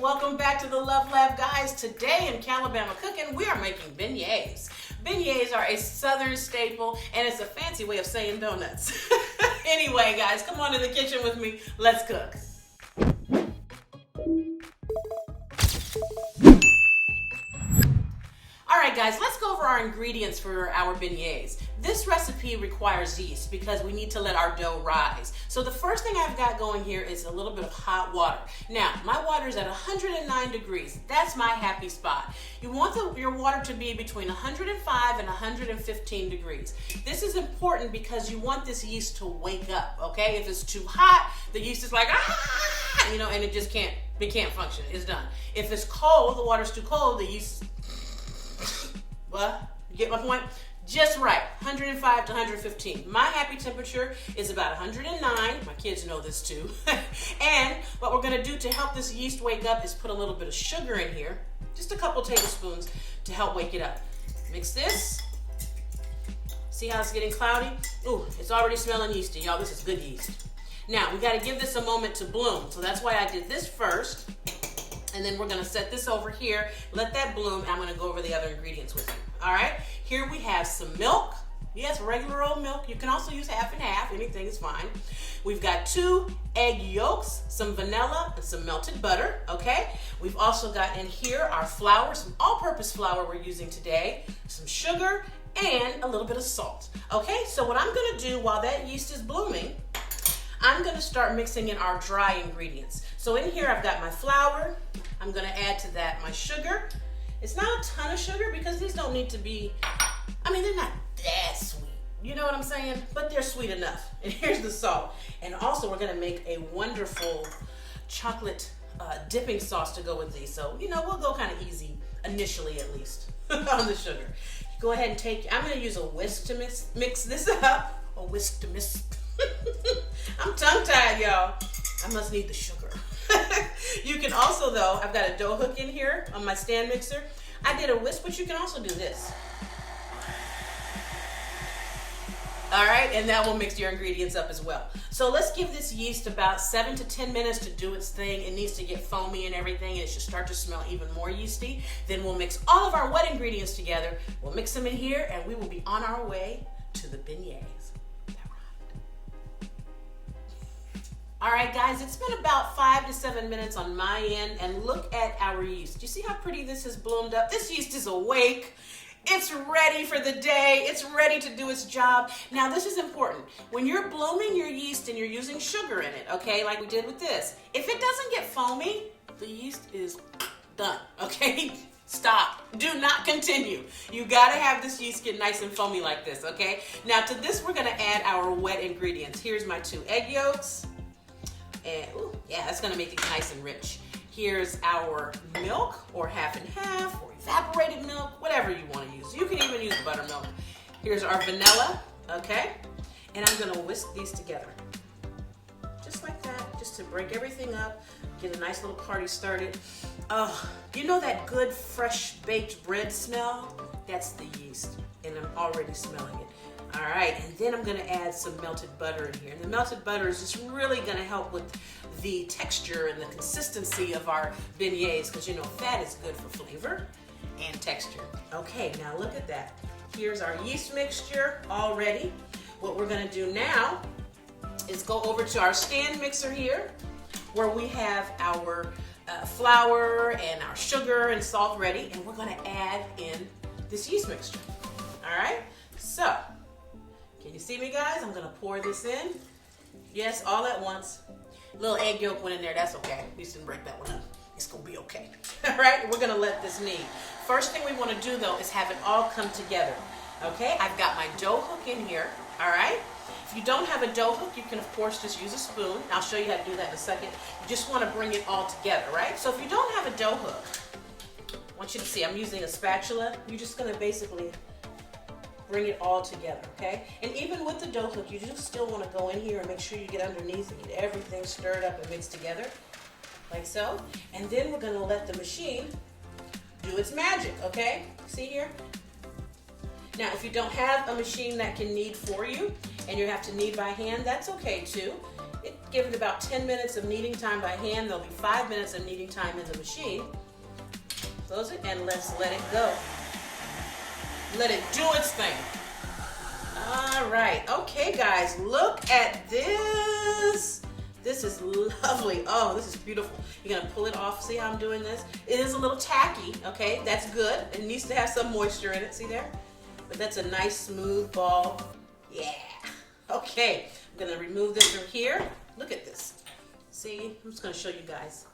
welcome back to the Love Lab, guys. Today in Calabama Cooking, we are making beignets. Beignets are a southern staple, and it's a fancy way of saying donuts. Anyway, guys, come on in the kitchen with me. Let's cook. Alright guys, let's go over our ingredients for our beignets. This recipe requires yeast because we need to let our dough rise. So the first thing I've got going here is a little bit of hot water. Now, my water is at 109 degrees. That's my happy spot. You want your water to be between 105 and 115 degrees. This is important because you want this yeast to wake up, okay? If it's too hot, the yeast is like, ah, and it just can't function. It's done. If it's cold, the water's too cold, the yeast, what? You get my point? Just right, 105 to 115. My happy temperature is about 109. My kids know this too. And what we're gonna do to help this yeast wake up is put a little bit of sugar in here, just a couple tablespoons to help wake it up. Mix this. See how it's getting cloudy? Ooh, it's already smelling yeasty, y'all. This is good yeast. Now, we gotta give this a moment to bloom. So that's why I did this first. And then we're gonna set this over here, let that bloom, and I'm gonna go over the other ingredients with you. All right, here we have some milk. Yes, regular old milk. You can also use half and half, anything is fine. We've got 2 egg yolks, some vanilla, and some melted butter, okay? We've also got in here our flour, some all-purpose flour we're using today, some sugar, and a little bit of salt. Okay, so what I'm gonna do while that yeast is blooming, I'm gonna start mixing in our dry ingredients. So in here I've got my flour. I'm gonna add to that my sugar. It's not a ton of sugar because these don't need to be, they're not that sweet. You know what I'm saying? But they're sweet enough. And here's the salt. And also we're gonna make a wonderful chocolate dipping sauce to go with these. So, we'll go kind of easy initially at least on the sugar. Go ahead and I'm gonna use a whisk to mix this up. A whisk to mix. I'm tongue-tied, y'all. I must need the sugar. You can also, though, I've got a dough hook in here on my stand mixer. I did a whisk, but you can also do this. All right, and that will mix your ingredients up as well. So let's give this yeast about 7 to 10 minutes to do its thing. It needs to get foamy and everything, and it should start to smell even more yeasty. Then we'll mix all of our wet ingredients together. We'll mix them in here, and we will be on our way to the beignets. All right, guys, it's been about 5 to 7 minutes on my end, and look at our yeast. You see how pretty this has bloomed up? This yeast is awake. It's ready for the day. It's ready to do its job. Now, this is important. When you're blooming your yeast and you're using sugar in it, okay, like we did with this, if it doesn't get foamy, the yeast is done, okay? Stop. Do not continue. You gotta have this yeast get nice and foamy like this, okay? Now, to this, we're gonna add our wet ingredients. Here's my 2 egg yolks. And that's gonna make it nice and rich. Here's our milk, or half and half, or evaporated milk, whatever you wanna use. You can even use buttermilk. Here's our vanilla, okay? And I'm gonna whisk these together. Just like that, just to break everything up, get a nice little party started. Oh, you know that good fresh baked bread smell? That's the yeast, and I'm already smelling it. All right, and then I'm gonna add some melted butter in here. And the melted butter is just really gonna help with the texture and the consistency of our beignets, because fat is good for flavor and texture. Okay, now look at that. Here's our yeast mixture all ready. What we're gonna do now is go over to our stand mixer here, where we have our flour and our sugar and salt ready, and we're gonna add in this yeast mixture. All right, so, can you see me, guys? I'm gonna pour this in. Yes, all at once. Little egg yolk went in there, that's okay. At least didn't break that one up. It's gonna be okay. All right, we're gonna let this knead. First thing we wanna do though is have it all come together. Okay, I've got my dough hook in here, all right? If you don't have a dough hook, you can of course just use a spoon. I'll show you how to do that in a second. You just wanna bring it all together, right? So if you don't have a dough hook, I want you to see I'm using a spatula. You're just gonna basically bring it all together, okay? And even with the dough hook, you just still want to go in here and make sure you get underneath and get everything stirred up and mixed together, like so. And then we're going to let the machine do its magic, okay? See here? Now, if you don't have a machine that can knead for you, and you have to knead by hand, that's okay too. Give it about 10 minutes of kneading time by hand. There'll be 5 minutes of kneading time in the machine. Close it and let's let it go. Let it do its thing. All right, okay guys, look at this. This is lovely. Oh, this is beautiful. You're gonna pull it off. See how I'm doing this? It is a little tacky, okay? That's good. It needs to have some moisture in it, see there? But that's a nice smooth ball. Yeah. Okay, I'm gonna remove this from here. Look at this. See, I'm just gonna show you guys.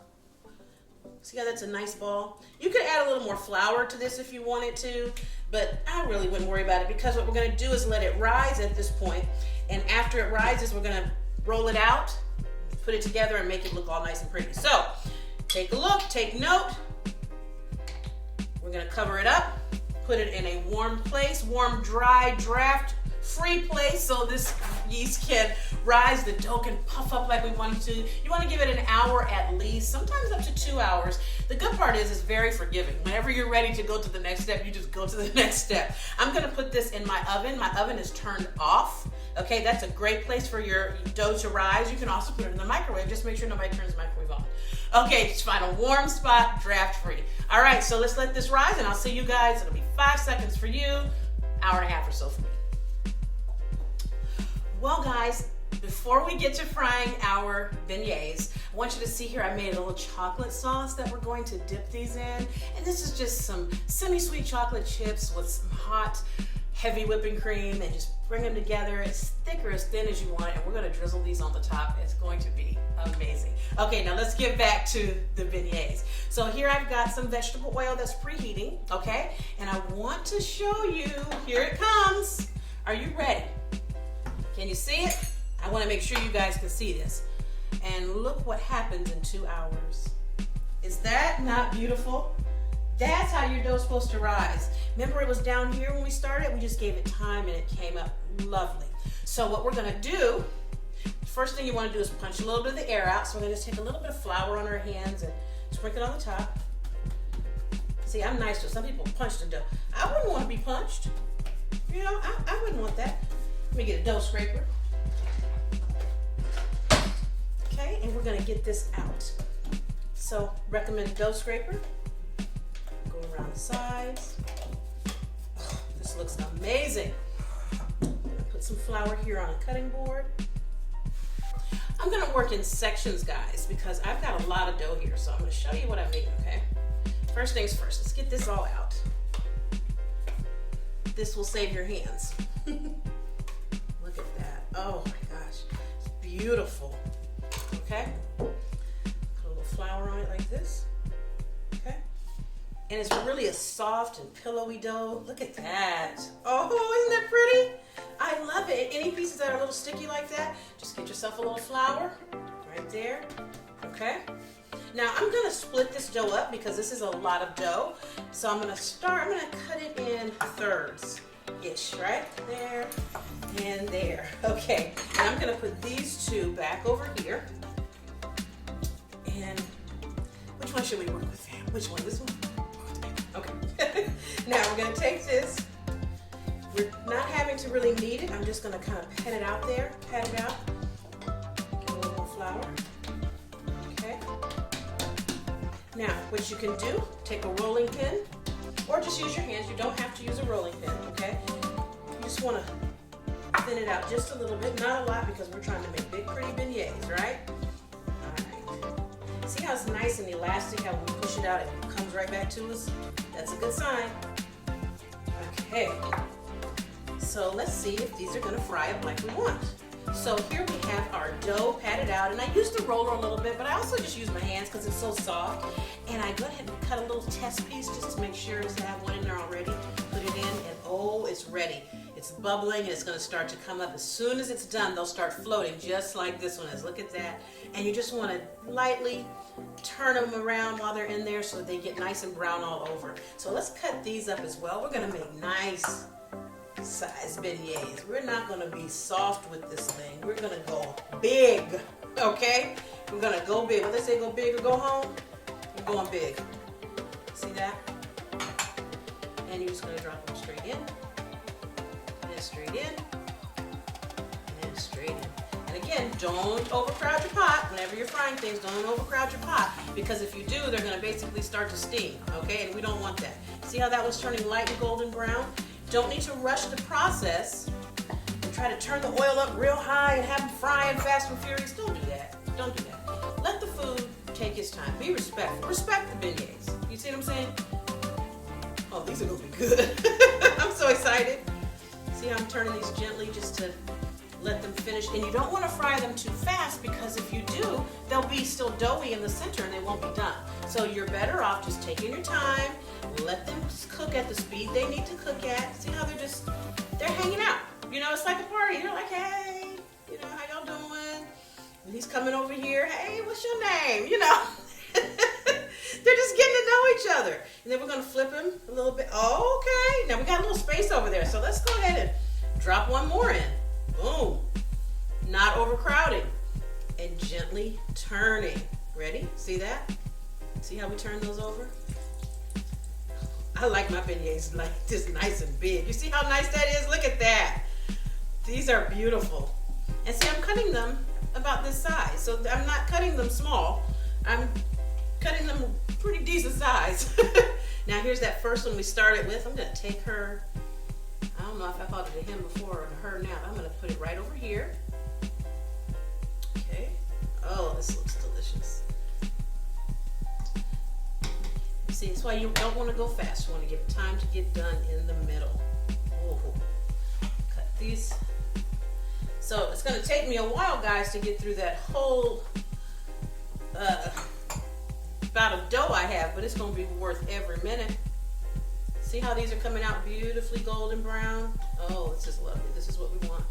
See how that's a nice ball? You could add a little more flour to this if you wanted to, but I really wouldn't worry about it because what we're gonna do is let it rise at this point, and after it rises, we're gonna roll it out, put it together, and make it look all nice and pretty. So, take a look, take note. We're gonna cover it up, put it in a warm place, warm, dry, draft-free place so this yeast can rise, the dough can puff up like we want it to. You want to give it an hour at least, sometimes up to 2 hours. The good part is it's very forgiving. Whenever you're ready to go to the next step, you just go to the next step. I'm going to put this in my oven. My oven is turned off. Okay, that's a great place for your dough to rise. You can also put it in the microwave. Just make sure nobody turns the microwave on. Okay, just find a warm spot, draft free. All right, so let's let this rise and I'll see you guys. It'll be 5 seconds for you, hour and a half or so for me. Well guys, before we get to frying our beignets, I want you to see here I made a little chocolate sauce that we're going to dip these in. And this is just some semi-sweet chocolate chips with some hot, heavy whipping cream, and just bring them together as thick or as thin as you want, and we're gonna drizzle these on the top. It's going to be amazing. Okay, now let's get back to the beignets. So here I've got some vegetable oil that's preheating, okay? And I want to show you, here it comes. Are you ready? Can you see it? I want to make sure you guys can see this. And look what happens in 2 hours. Is that not beautiful? That's how your dough's supposed to rise. Remember it was down here when we started? We just gave it time and it came up lovely. So what we're gonna do, first thing you wanna do is punch a little bit of the air out. So we're gonna just take a little bit of flour on our hands and sprinkle it on the top. See, I'm nice to some people punch the dough. I wouldn't want to be punched. You know, I wouldn't want that. Let me get a dough scraper. Okay, and we're gonna get this out. So recommend dough scraper. Go around the sides. Oh, this looks amazing. Put some flour here on a cutting board. I'm gonna work in sections, guys, because I've got a lot of dough here. So I'm gonna show you what I mean, okay? First things first, let's get this all out. This will save your hands. Look at that. Oh my gosh, it's beautiful. Okay, put a little flour on it like this. Okay, and it's really a soft and pillowy dough. Look at that. Oh, isn't that pretty? I love it. Any pieces that are a little sticky like that, just get yourself a little flour right there. Okay. Now I'm gonna split this dough up because this is a lot of dough. So I'm gonna cut it in thirds-ish, right? There and there. Okay, and I'm gonna put these two back over here. And which one should we work with? Which one? This one? Okay. Now we're gonna take this. We're not having to really knead it. I'm just gonna kind of pat it out there, pat it out. Get a little more flour. Okay. Now, what you can do, take a rolling pin, or just use your hands. You don't have to use a rolling pin, okay? You just want to thin it out just a little bit, not a lot, because we're trying to make big, pretty beignets, right? All right. See how it's nice and elastic, how when we push it out, it comes right back to us? That's a good sign. Okay. So let's see if these are going to fry up like we want. So here we have our dough patted out, and I used the roller a little bit, but I also just use my hands because it's so soft. And I go ahead and cut a little test piece just to make sure I have one in there already. Put it in, and oh, it's ready. It's bubbling, and it's going to start to come up. As soon as it's done, they'll start floating just like this one is. Look at that. And you just want to lightly turn them around while they're in there so they get nice and brown all over. So let's cut these up as well. We're going to make nice size beignets. We're not going to be soft with this thing. We're going to go big, okay? We're going to go big. What they say, go big or go home? We're going big. See that? And you're just going to drop them straight in, and straight in, again, don't overcrowd your pot. Whenever you're frying things, don't overcrowd your pot, because if you do, they're going to basically start to steam, okay? And we don't want that. See how that was turning light and golden brown? Don't need to rush the process and try to turn the oil up real high and have them frying fast and furious. Don't do that. Don't do that. Let the food take its time. Be respectful. Respect the beignets. You see what I'm saying? Oh, these are going to be good. I'm so excited. See how I'm turning these gently just to let them finish. And you don't want to fry them too fast, because if you do, they'll be still doughy in the center and they won't be done. So you're better off just taking your time, let them cook at the speed they need to cook at. See how they're hanging out. You know, it's like a party. You're like, hey, you know, how y'all doing? And he's coming over here, hey, what's your name? You know, they're just getting to know each other. And then we're going to flip him a little bit. Oh, okay. Now we got a little space over there. So let's go ahead and drop one more in. Boom. Not overcrowding. And gently turning. Ready? See that? See how we turn those over? I like my beignets like this, nice and big. You see how nice that is? Look at that. These are beautiful. And see, I'm cutting them about this size. So I'm not cutting them small. I'm cutting them pretty decent size. Now here's that first one we started with. I'm going to take her. I don't know if I called it a him before or a her now. I'm going to put it right over here. Okay. Oh, this looks delicious. See, that's why you don't want to go fast. You want to give it time to get done in the middle. Oh, cut these. So it's going to take me a while, guys, to get through that whole bout of dough I have, but it's going to be worth every minute. See how these are coming out beautifully golden brown? Oh, this is lovely. This is what we want.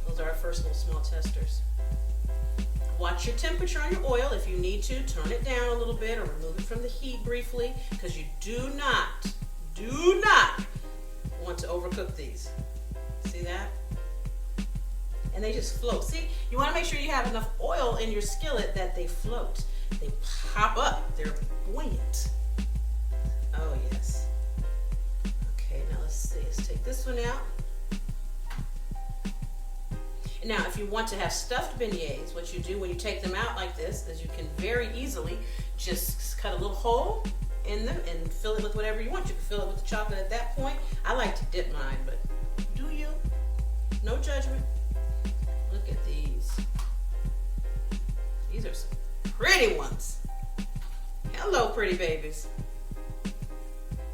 Those are our first little small testers. Watch your temperature on your oil. If you need to, turn it down a little bit or remove it from the heat briefly, because you do not want to overcook these. See that? And they just float. See, you want to make sure you have enough oil in your skillet that they float. They pop up. They're buoyant. Oh, yes. Okay, now let's see. Let's take this one out. Now, if you want to have stuffed beignets, what you do when you take them out like this is you can very easily just cut a little hole in them and fill it with whatever you want. You can fill it with the chocolate at that point. I like to dip mine, but do you? No judgment. Look at these. These are some pretty ones. Hello, pretty babies.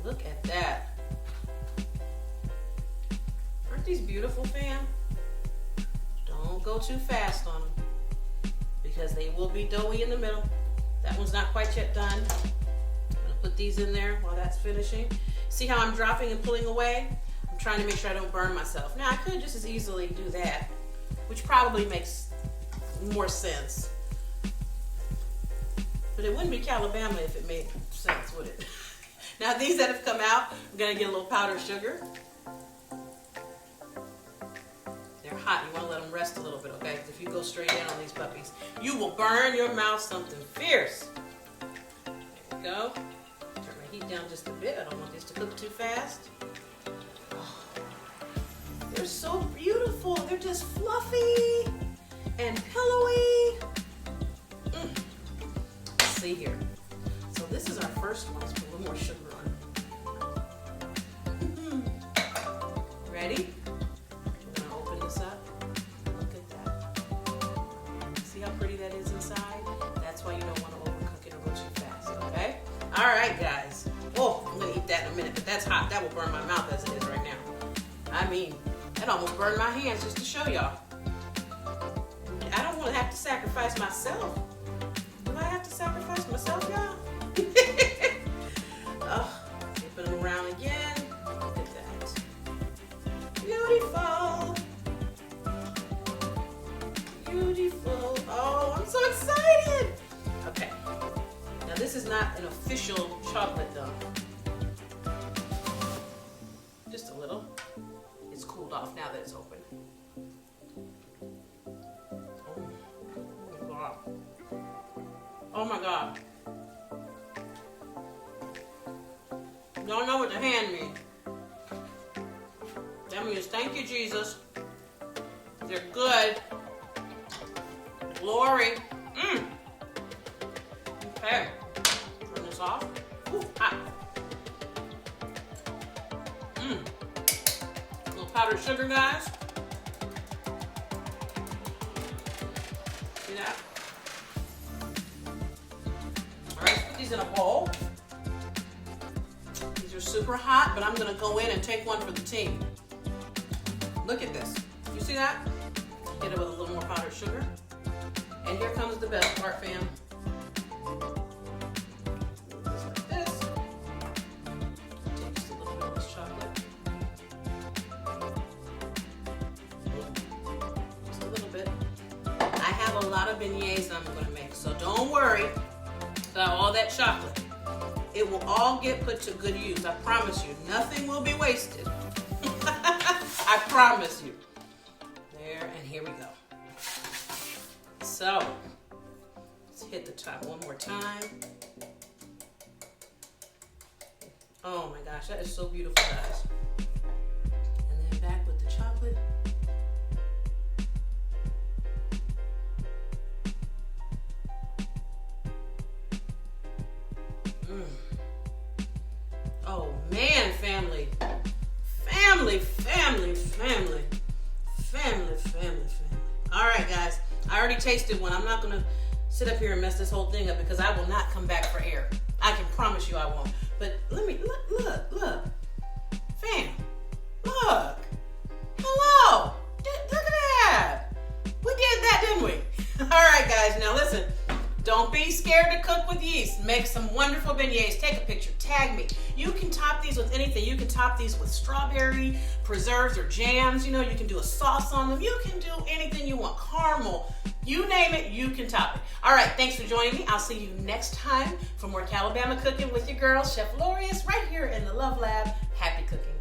Look at that. Aren't these beautiful, fam? Don't go too fast on them, because they will be doughy in the middle. That one's not quite yet done. I'm gonna put these in there while that's finishing. See how I'm dropping and pulling away? I'm trying to make sure I don't burn myself. Now I could just as easily do that, which probably makes more sense. But it wouldn't be Calabama if it made sense, would it? Now these that have come out, I'm gonna get a little powdered sugar. Hot. You want to let them rest a little bit, okay? Because if you go straight in on these puppies, you will burn your mouth something fierce. There we go. Turn my heat down just a bit. I don't want these to cook too fast. Oh, they're so beautiful. They're just fluffy and pillowy. Let's see here. So this is our first one. Let's put a little more sugar on. Ready? All right, guys. Oh, I'm gonna eat that in a minute, but that's hot. That will burn my mouth as it is right now. I mean, that almost burned my hands just to show y'all. I don't want to have to sacrifice myself. Do I have to sacrifice myself, y'all? Oh, flipping them around again. Look at that. Beautiful. Beautiful. Oh, I'm so excited. Okay. Now this is not an official chocolate though. Just a little. It's cooled off now that it's open. Oh my God. Oh my God. Y'all know what the hand means. That means thank you, Jesus. They're good. Lori. Okay. Turn this off. Ooh, hot. A little powdered sugar, guys. See that? All right, let's put these in a bowl. These are super hot, but I'm gonna go in and take one for the team. Look at this. You see that? Get it with a little more powdered sugar. And here comes the best part, fam. Just like this. Take just a little bit of this chocolate. Just a little bit. I have a lot of beignets I'm going to make, so don't worry about all that chocolate. It will all get put to good use. I promise you. Nothing will be wasted. I promise you. There, and here we go. So, let's hit the top one more time. Oh my gosh, that is so beautiful, guys. And then back with the chocolate. Oh man, family. Family, family, family. Family, family, family. All right, guys. I already tasted one. I'm not going to sit up here and mess this whole thing up because I will not come back for air. I can promise you I won't. But let me, look. Fam, look. Hello. Look at that. We did that, didn't we? All right, guys. Now listen. Don't be scared to cook with yeast. Make some wonderful beignets. Take a picture. Tag me. You can top these with anything. You can top these with strawberry preserves or jams. You know, you can do a sauce on them. You can do anything you want. Caramel. You name it, you can top it. All right, thanks for joining me. I'll see you next time for more Calabama cooking with your girl, Chef Lorious, right here in the Love Lab. Happy cooking.